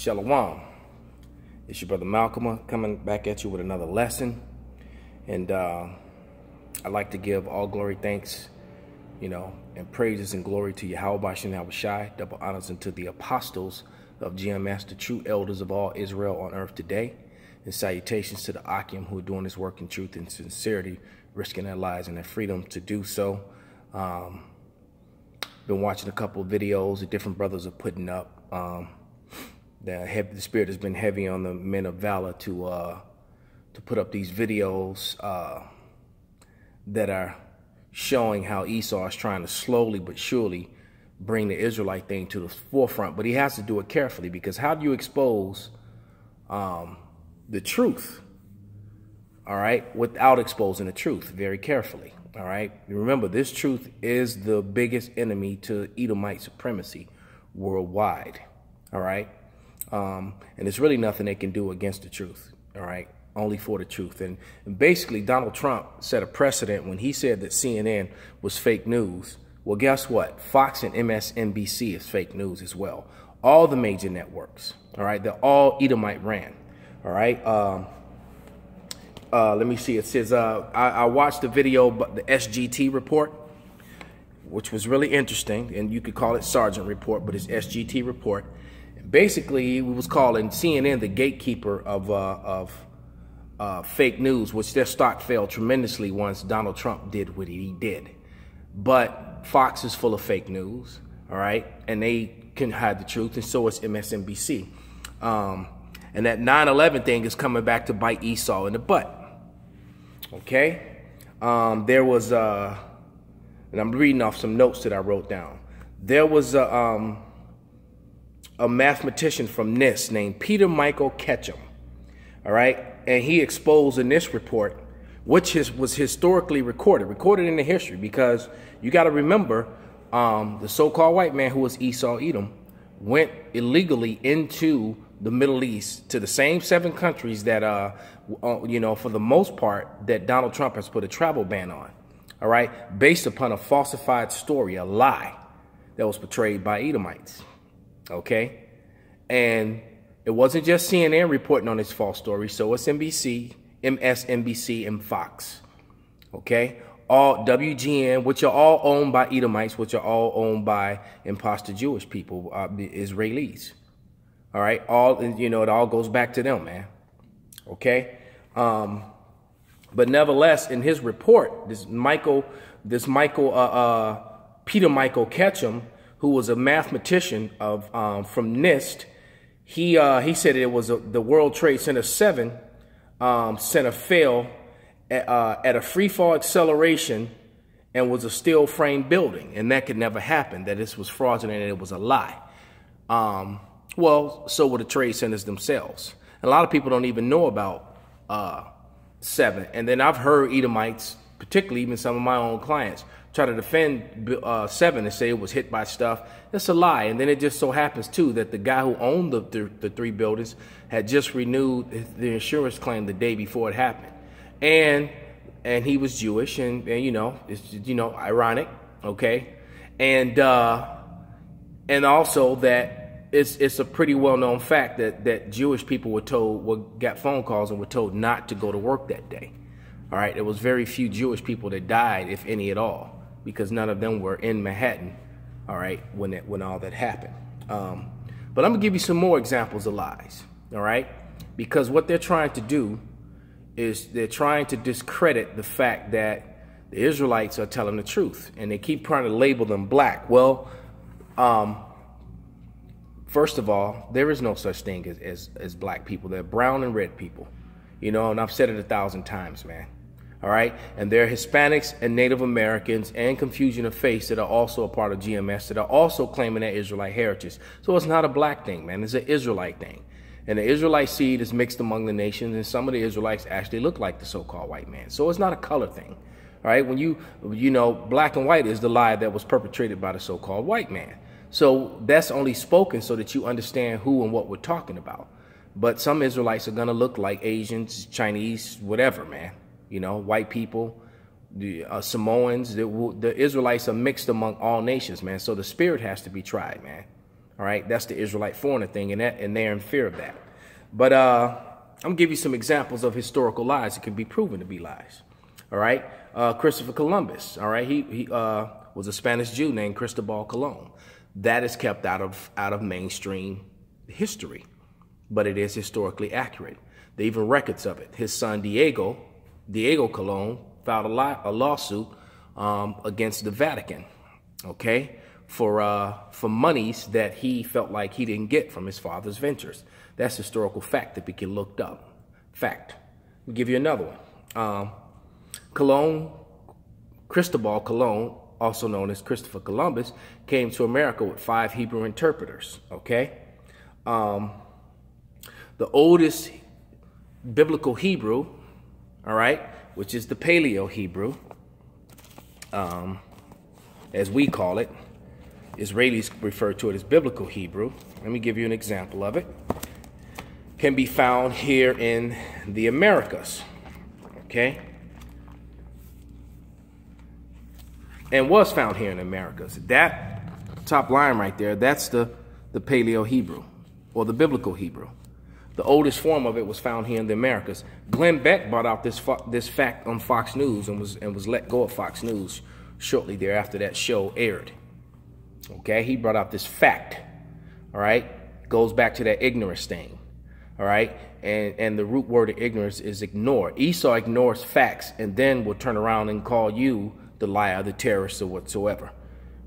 Shalom. It's your brother Malcolm coming back at you with another lesson. And I'd like to give all glory, thanks, and praises and glory to Yahweh Bashem Yahushai, double honors unto the apostles of GMS, the true elders of all Israel on earth today. And salutations to the Akim who are doing this work in truth and sincerity, risking their lives and their freedom to do so. Been watching a couple of videos that different brothers are putting up. The spirit has been heavy on the men of valor to put up these videos that are showing how Esau is trying to slowly but surely bring the Israelite thing to the forefront. But he has to do it carefully, because how do you expose the truth, all right, without exposing the truth very carefully, all right? Remember, this truth is the biggest enemy to Edomite supremacy worldwide, all right? And there's really nothing they can do against the truth, all right? Only for the truth. And basically, Donald Trump set a precedent when he said that CNN was fake news. Well, guess what? Fox and MSNBC is fake news as well. All the major networks, all right? They're all Edomite ran, all right? Let me see. It says, I watched the video, the SGT report, which was really interesting. And you could call it Sergeant report, but it's SGT report. Basically, he was calling CNN the gatekeeper of fake news, which their stock fell tremendously once Donald Trump did what he did. But Fox is full of fake news, all right? And they can hide the truth, and so is MSNBC. And that 9/11 thing is coming back to bite Esau in the butt, okay? There was, and I'm reading off some notes that I wrote down. There was a mathematician from NIST named Peter Michael Ketchum, all right? And he exposed in this report, which was historically recorded in the history, because you got to remember, the so-called white man who was Esau Edom went illegally into the Middle East to the same 7 countries that, for the most part, that Donald Trump has put a travel ban on, all right, based upon a falsified story, a lie that was portrayed by Edomites. Okay, and it wasn't just CNN reporting on this false story, so it's NBC, MSNBC, and Fox. Okay, all WGN, which are all owned by Edomites, which are all owned by imposter Jewish people, the Israelis. All right, it all goes back to them, man. Okay, but nevertheless, in his report, Peter Michael Ketchum, who was a mathematician from NIST, he said it was the World Trade Center 7 center fell at a free fall acceleration and was a steel frame building, and that could never happen. That this was fraudulent and it was a lie. Well, so were the trade centers themselves. And a lot of people don't even know about 7. And then I've heard Edomites, particularly even some of my own clients, try to defend 7 and say it was hit by stuff. That's a lie. And then it just so happens, too, that the guy who owned the 3 buildings had just renewed the insurance claim the day before it happened. And he was Jewish, and it's, ironic, okay? And also that it's a pretty well-known fact that Jewish people got phone calls and were told not to go to work that day. All right, there was very few Jewish people that died, if any at all, because none of them were in Manhattan, all right, when all that happened. But I'm gonna give you some more examples of lies, all right? Because what they're trying to do is they're trying to discredit the fact that the Israelites are telling the truth, and they keep trying to label them black. Well, first of all, there is no such thing as black people. They're brown and red people, and I've said it 1,000 times, man. All right, and there are Hispanics and Native Americans and confusion of faith that are also a part of GMS that are also claiming their Israelite heritage. So it's not a black thing, man. It's an Israelite thing. And the Israelite seed is mixed among the nations, and some of the Israelites actually look like the so-called white man. So it's not a color thing. All right, when black and white is the lie that was perpetrated by the so-called white man. So that's only spoken so that you understand who and what we're talking about. But some Israelites are going to look like Asians, Chinese, whatever, man. White people, the Samoans, the Israelites are mixed among all nations, man. So the spirit has to be tried, man. All right, that's the Israelite foreigner thing, and they're in fear of that. But I'm gonna give you some examples of historical lies that can be proven to be lies. All right, Christopher Columbus. All right, he was a Spanish Jew named Cristobal Colon. That is kept out of mainstream history, but it is historically accurate. There are even records of it. His son Diego Colon filed a lawsuit against the Vatican, okay, for monies that he felt like he didn't get from his father's ventures. That's historical fact that we can look up. Fact. I'll give you another one. Cristobal Colon, also known as Christopher Columbus, came to America with 5 Hebrew interpreters, okay? The oldest biblical Hebrew, all right, which is the Paleo Hebrew, as we call it. Israelis refer to it as biblical Hebrew. Let me give you an example of it. Can be found here in the Americas, okay? And was found here in the Americas. That top line right there, that's the Paleo Hebrew, or the biblical Hebrew. The oldest form of it was found here in the Americas. Glenn Beck brought out this fact on Fox News and was let go of Fox News shortly thereafter that show aired. Okay, he brought out this fact. All right, goes back to that ignorance thing. All right, and the root word of ignorance is ignore. Esau ignores facts and then will turn around and call you the liar, the terrorist, or whatsoever,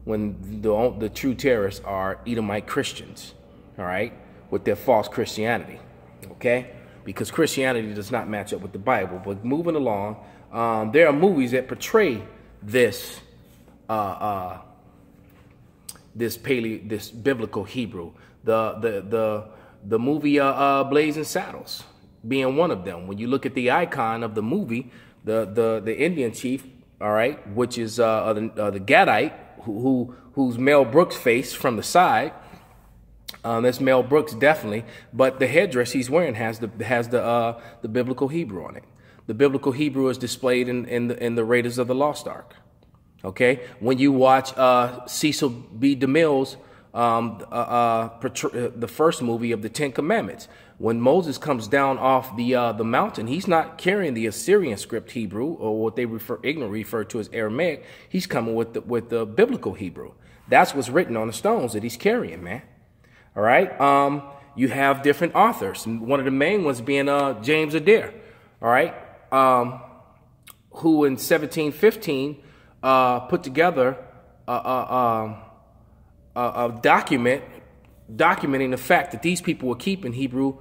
when the true terrorists are Edomite Christians. All right, with their false Christianity. Okay, because Christianity does not match up with the Bible. But moving along, there are movies that portray this this biblical Hebrew. The movie Blazing Saddles being one of them. When you look at the icon of the movie, the Indian chief, all right, which is the Gadite, who's Mel Brooks' face from the side. That's Mel Brooks definitely, but the headdress he's wearing has the biblical Hebrew on it. The biblical Hebrew is displayed in the Raiders of the Lost Ark. Okay, when you watch Cecil B. DeMille's the first movie of the Ten Commandments, when Moses comes down off the mountain, he's not carrying the Assyrian script Hebrew, or what they ignorantly refer to as Aramaic. He's coming with the biblical Hebrew. That's what's written on the stones that he's carrying, man. All right. You have different authors. One of the main ones being James Adair. All right. Who in 1715 put together a documenting the fact that these people were keeping Hebrew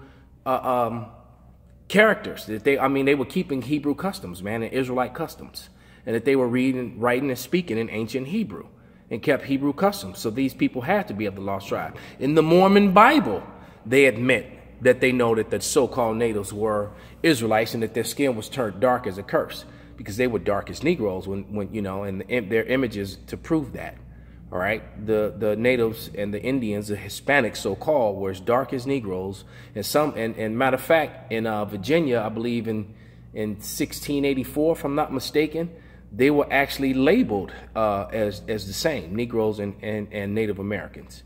characters. That they were keeping Hebrew customs, man, and Israelite customs, and that they were reading, writing, and speaking in ancient Hebrew, and kept Hebrew customs. So these people had to be of the lost tribe. In the Mormon Bible, they admit that they know that the so-called natives were Israelites and that their skin was turned dark as a curse, because they were dark as Negroes when you know, and their images to prove that. All right, the natives and the Indians, the Hispanics so-called, were as dark as Negroes, and matter of fact, in Virginia, I believe in 1684, if I'm not mistaken, they were actually labeled as the same, Negroes and Native Americans,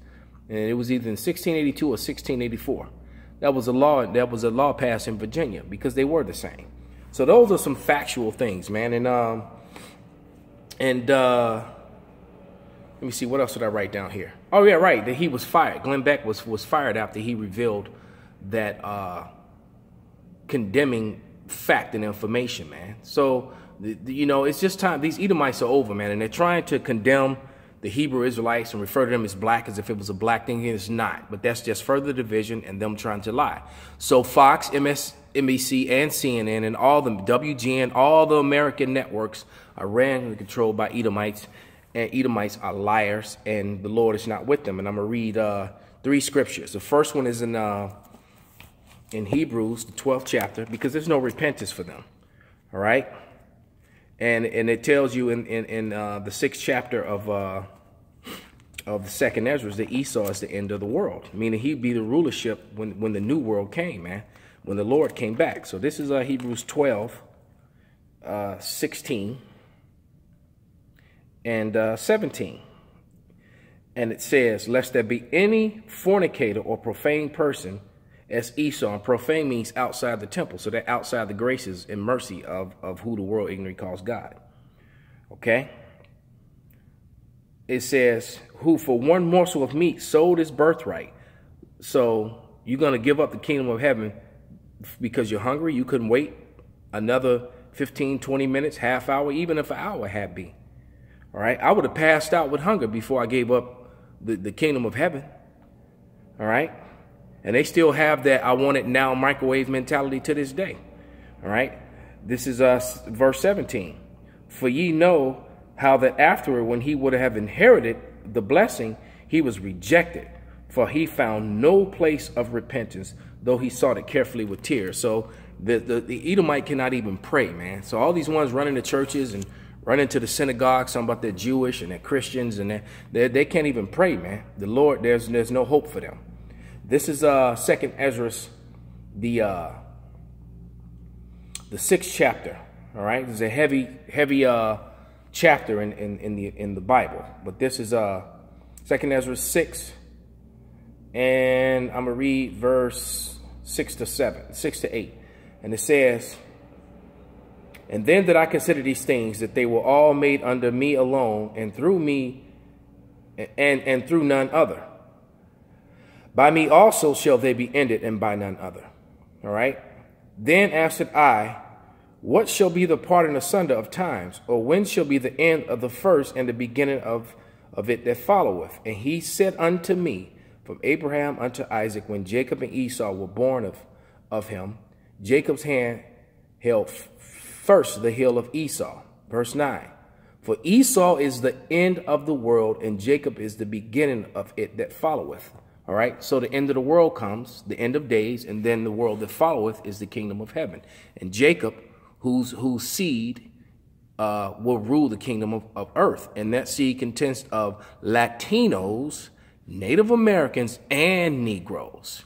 and it was either in 1682 or 1684. That was a law. That was a law passed in Virginia because they were the same. So those are some factual things, man. And let me see, what else did I write down here? Oh yeah, right. That he was fired. Glenn Beck was fired after he revealed that condemning fact and information, man. So you know, it's just time. These Edomites are over, man, and they're trying to condemn the Hebrew Israelites and refer to them as black as if it was a black thing. It's not, but that's just further division and them trying to lie. So Fox, MSNBC, and CNN, and all the WGN, all the American networks are ran and controlled by Edomites, and Edomites are liars, and the Lord is not with them. And I'm gonna read 3 scriptures. The first one is in Hebrews, the 12th chapter, because there's no repentance for them. All right. And it tells you in the 6th chapter of the second Ezra that Esau is the end of the world, meaning he'd be the rulership when the new world came, man, when the Lord came back. So this is Hebrews 12, 16 and 17. And it says, lest there be any fornicator or profane person as Esau. And profane means outside the temple. So they're outside the graces and mercy of who the world ignorantly calls God. Okay? It says, who for one morsel of meat sold his birthright. So you're going to give up the kingdom of heaven because you're hungry? You couldn't wait another 15, 20 minutes, half hour, even if an hour had been. All right? I would have passed out with hunger before I gave up the kingdom of heaven. All right? And they still have that I want it now microwave mentality to this day. All right? This is verse 17. For ye know how that afterward, when he would have inherited the blessing, he was rejected. For he found no place of repentance, though he sought it carefully with tears. So the Edomite cannot even pray, man. So all these ones running to churches and running to the synagogue, something about they're Jewish and they're Christians, and they can't even pray, man. The Lord, there's no hope for them. This is 2nd Ezra, the 6th chapter. All right, this is a heavy chapter in the Bible, but this is 2nd Ezra 6, and I'm gonna read verse 6 to 8, and it says, and then that I consider these things, that they were all made under me alone, and through me, and through none other. By me also shall they be ended, and by none other. All right. Then answered I, what shall be the parting asunder of times, or when shall be the end of the first and the beginning of it that followeth? And he said unto me, from Abraham unto Isaac, when Jacob and Esau were born of him, Jacob's hand held first the heel of Esau. Verse 9. For Esau is the end of the world, and Jacob is the beginning of it that followeth. All right. So the end of the world comes, the end of days, and then the world that followeth is the kingdom of heaven. And Jacob, whose seed will rule the kingdom of earth. And that seed consists of Latinos, Native Americans, and Negroes.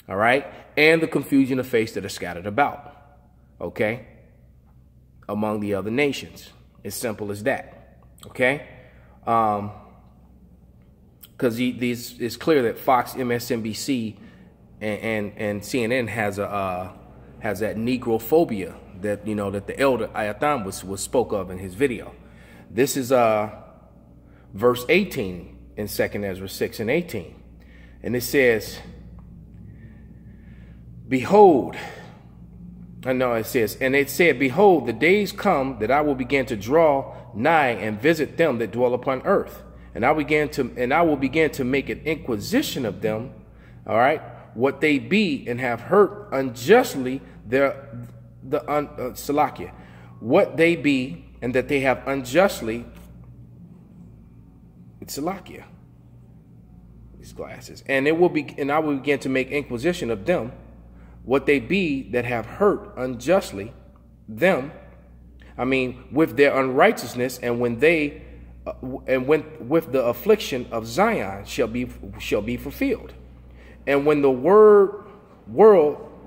All right. And the confusion of faith that are scattered about. Okay. Among the other nations. As simple as that. Okay. Because it's clear that Fox, MSNBC, and CNN has that Negrophobia that that the elder Ayatham was spoke of in his video. This is verse 18 in 2nd Ezra 6 and 18, and it says, "Behold." It says, and it said, "Behold, the days come that I will begin to draw nigh and visit them that dwell upon earth, and I will begin to make an inquisition of them, all right, what they be, and have hurt unjustly Salakia, what they be, and that they have unjustly." It's Salakia. These glasses, and I will begin to make inquisition of them, what they be that have hurt unjustly them. I mean, with their unrighteousness, and when with the affliction of Zion shall be fulfilled, and when the world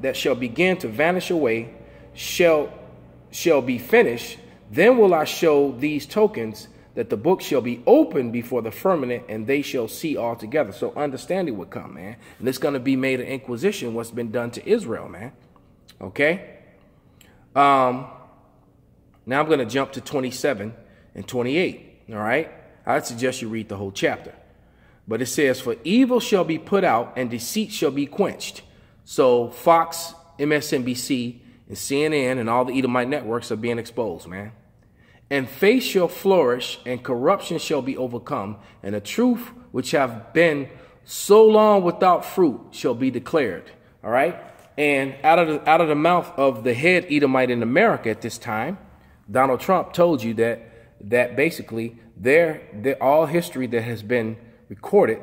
that shall begin to vanish away shall be finished, then will I show these tokens, that the book shall be opened before the firmament, and they shall see altogether. So understanding would come, man. And it's going to be made an inquisition, what's been done to Israel, man. Okay? Now I'm going to jump to 27 and 28, all right? I'd suggest you read the whole chapter. But it says, "For evil shall be put out, and deceit shall be quenched." So Fox, MSNBC, and CNN, and all the Edomite networks are being exposed, man. "And faith shall flourish, and corruption shall be overcome, and the truth which have been so long without fruit shall be declared." All right. And out of the mouth of the head Edomite in America at this time, Donald Trump told you that basically all history that has been recorded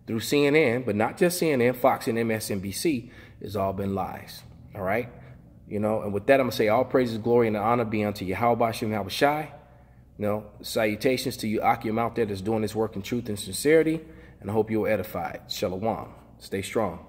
through CNN, but not just CNN, Fox and MSNBC, has all been lies. All right. And with that, I'm going to say all praises, glory, and honor be unto Yahweh Shem Yahushai. Salutations to you, Akim, out there that's doing this work in truth and sincerity. And I hope you're edified. Shalom. Stay strong.